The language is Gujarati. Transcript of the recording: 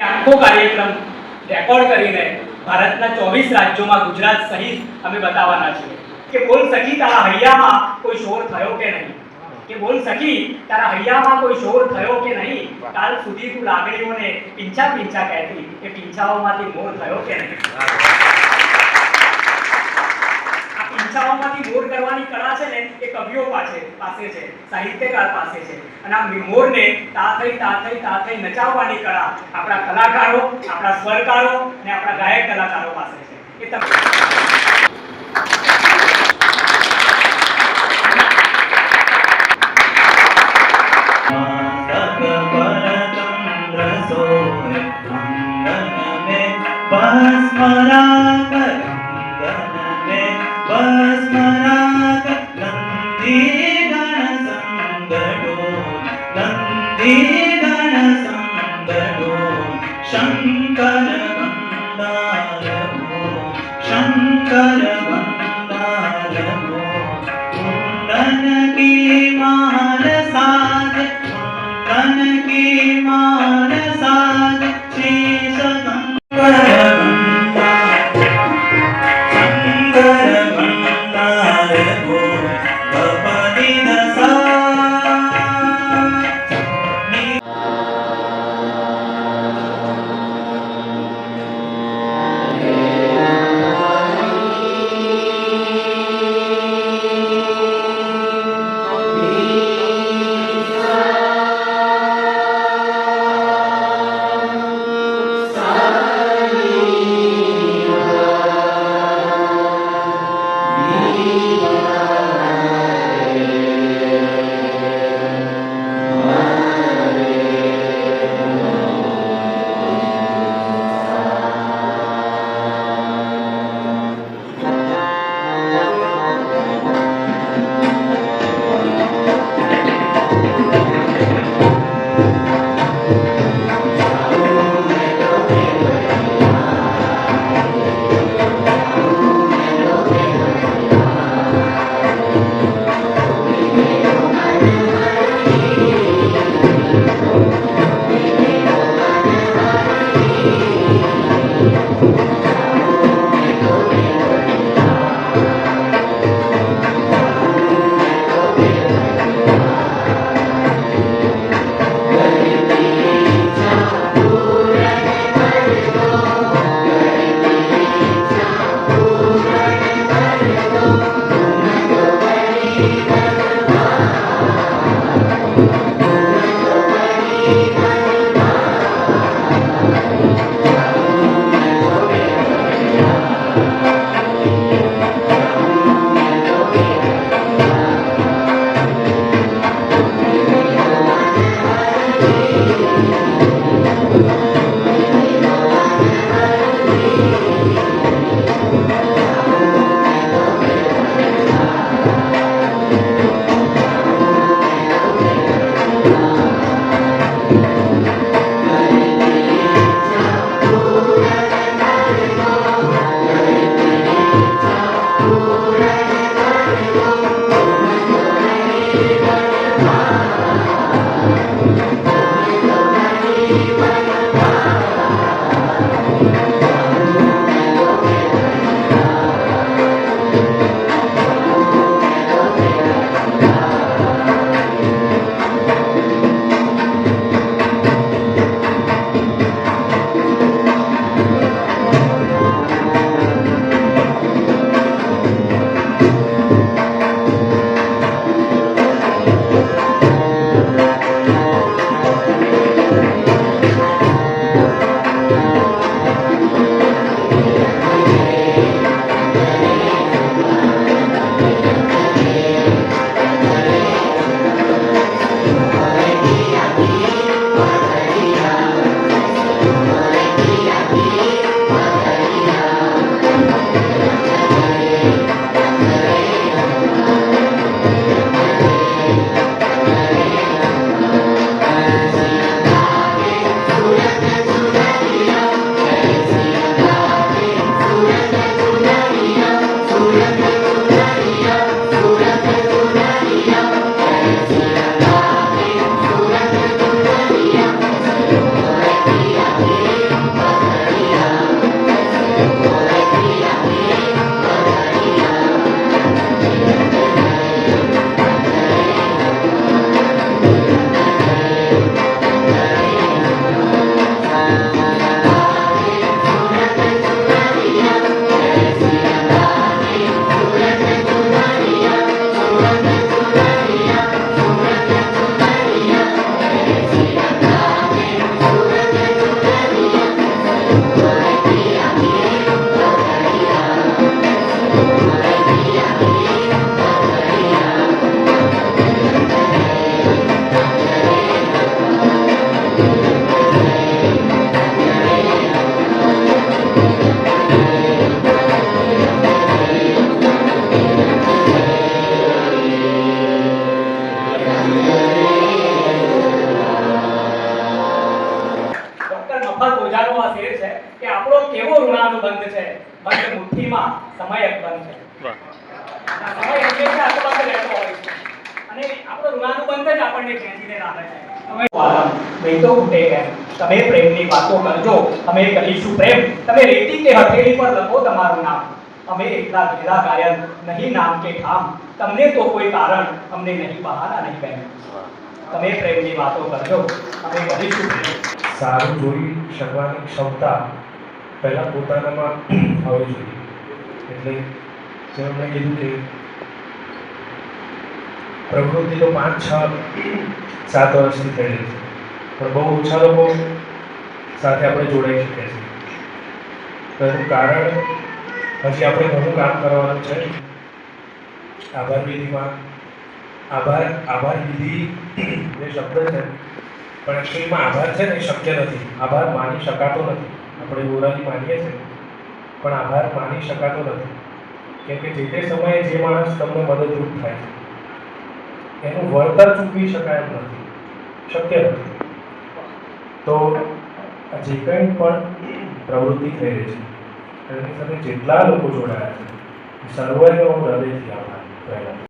આખો કાર્યક્રમ રેકોર્ડ કરીને ભારતના 24 રાજ્યોમાં ગુજરાત સહિત અમે બતાવવાના છીએ કે બોલ સખી તારા હૈયામાં કોઈ શોર થયો કે નહીં, કે બોલ સખી તારા હૈયામાં કોઈ શોર થયો કે નહીં, કાલ સુધી તું લાગણીઓને પીંછા પીંછા કહેતી કે પીંછાઓમાંથી મોર થયો કે નહીં। આ પીંછાઓમાંથી મોર કરવાની કળા છે ને એ કવિઓ પાસે છે, સાહિત્યકાર પાસે છે, અને આ મોરને તા થઈ નચાવવાની કળા આપણા કલાકારો, આપણા સ્વરકારો અને આપણા ગાયક કલાકારો પાસે છે। એ शंकर वंदार हो कुंदन की माल साज, कुंदन की माल साज, शीश शंकर वंदार हो भपति दसा। ઓજાનો આ શેર છે કે આપણો કેવો ઋણાનુબંધ છે, બંધ મુઠ્ઠીમાં સમય અકબંધ છે. આ સમય હંમેશા અકબંધ રહેતો હોય છે અને આપણો ઋણાનુબંધ જ આપણને ખેંચીને રાખે છે. તમે વાલમ નહીં તો ફૂટે કેમ, તમે પ્રેમની વાતો કરજો, અમે કરીશું પ્રેમ. તમે રેતી કે હથેળી પર લખો તમારું નામ, અમે એટલા ઘેરા ગાયન નહીં નામ કે ઠામ. તમને તો કોઈ કારણ, અમને નહીં બહાના નહીં બેન. તમે પ્રેમની વાતો કરજો, અમે કરીશું પ્રેમ. સારું જોઈ શકવાની ક્ષમતા પહેલાં પોતાનામાં હોવી જોઈએ. એટલે જેમ મેં કીધું કે પ્રવૃત્તિ તો 5-6-7 વર્ષથી થઈ રહી છે, પણ બહુ ઓછા લોકો સાથે આપણે જોડાઈ શકીએ છીએ. તો એનું કારણ હજી આપણે ઘણું કામ કરવાનું છે. આભાર વિધિમાં આભાર વિધિ જે શબ્દ છે, પણ એકચ્યુઅલીમાં આભાર છે ને એ શક્ય નથી. આભાર માની શકાતો નથી. આપણે ઓરાની માનીએ છીએ, પણ આભાર માની શકાતો નથી. કેમ કે જે તે સમયે જે માણસ તમને મદદરૂપ થાય છે એનું વળતર ચૂકવી શકાય એમ નથી, શક્ય નથી. તો જે કંઈ પણ પ્રવૃત્તિ થઈ રહી છે એની સાથે જેટલા લોકો જોડાયા છે સર્વને હું હૃદયથી આભાર પહેલાં